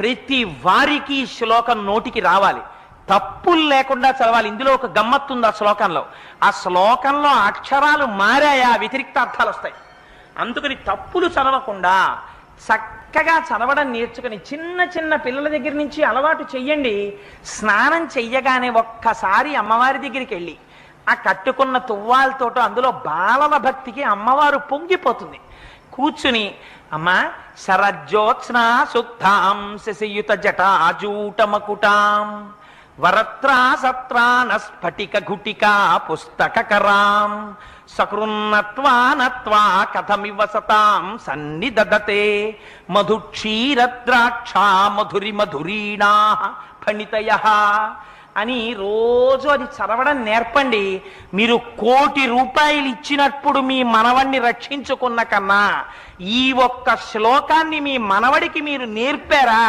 ప్రతి వారికి ఈ శ్లోకం నోటికి రావాలి, తప్పులు లేకుండా చదవాలి. ఇందులో ఒక గమ్మత్తు ఉంది ఆ శ్లోకంలో. ఆ శ్లోకంలో అక్షరాలు మారాయా వ్యతిరిక్త అర్థాలు వస్తాయి. అందుకని తప్పులు చదవకుండా చక్కగా చదవడం నేర్చుకుని చిన్న చిన్న పిల్లల దగ్గర నుంచి అలవాటు చెయ్యండి. స్నానం చెయ్యగానే ఒక్కసారి అమ్మవారి దగ్గరికి వెళ్ళి ఆ కట్టుకున్న తువ్వాలతోటో అందులో బాలల భక్తికి అమ్మవారు పొంగిపోతుంది. కూర్చుని అమ్మా శరజ్యోత్స్నా శుద్ధాం శశియుత జటాజూటమకుటాం వరత్రా సత్రాన స్ఫటిక ఘుటికా పుస్తకరాం సకృన్నత్వా నత్వా కథమివ సతాం సన్నిదదతే మధుక్షీరద్రాక్షా మధురి మధురీణా ఫణితయః అని రోజు అది చదవడం నేర్పండి. మీరు 1,000,000 రూపాయలు ఇచ్చినప్పుడు మీ మనవణ్ణి రక్షించుకున్న కన్నా ఈ ఒక్క శ్లోకాన్ని మీ మనవడికి మీరు నేర్పారా